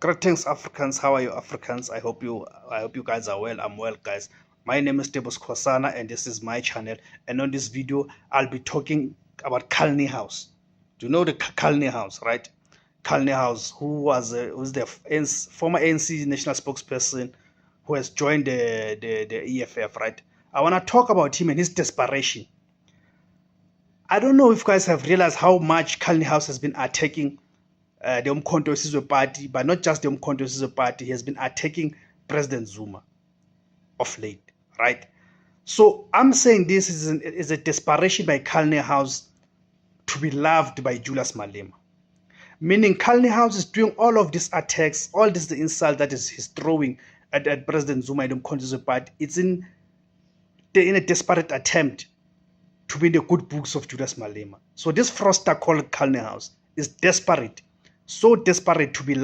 Greetings, Africans. How are you, Africans? I hope you guys are well. I'm well, guys. My name is Debus Kosana, and this is my channel. And on this video, I'll be talking about Kalni House. Do you know the Kalni House, right? Kalni House, who's the former ANC national spokesperson, who has joined the EFF, right? I want to talk about him and his desperation. I don't know if you guys have realized how much Kalni House has been attacking the Umkhonto Sizwe party, but not just the Umkhonto Sizwe party. He has been attacking President Zuma of late, right? So I'm saying this is a desperation by Kalni House to be loved by Julius Malema. Meaning Kalni House is doing all of these attacks, all this the insult that he's throwing at President Zuma and the Umkhonto Sizwe party. It's in a desperate attempt to be in the good books of Julius Malema. So this fraudster called Kalni House is desperate, so desperate to be loved